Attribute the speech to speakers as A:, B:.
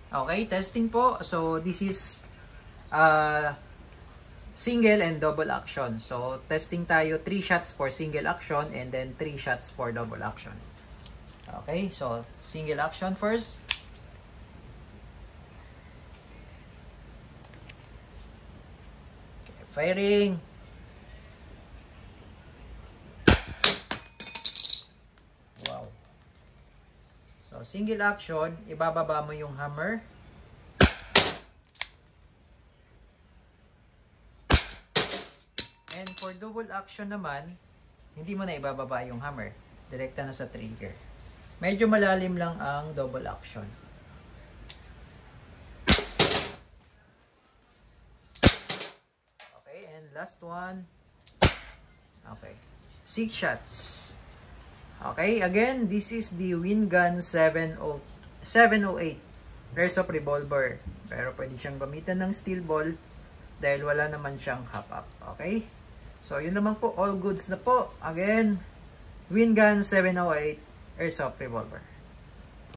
A: Okay, testing po. So, this is single and double action. So, testing tayo 3 shots for single action and then 3 shots for double action. Okay, so single action first. Okay, firing. Wow. So, single action, ibababa mo yung hammer. And for double action naman, hindi mo na ibababa yung hammer. Direkta na sa trigger. Medyo malalim lang ang double action. Okay, and last one. Okay. 6 shots. Okay, again, this is the Wingun 708 Airsoft Revolver. Pero pwede siyang gamitan ng steel ball dahil wala naman siyang hop-up. Okay? So, yun naman po. All goods na po. Again, Wingun 708 Airsoft Revolver.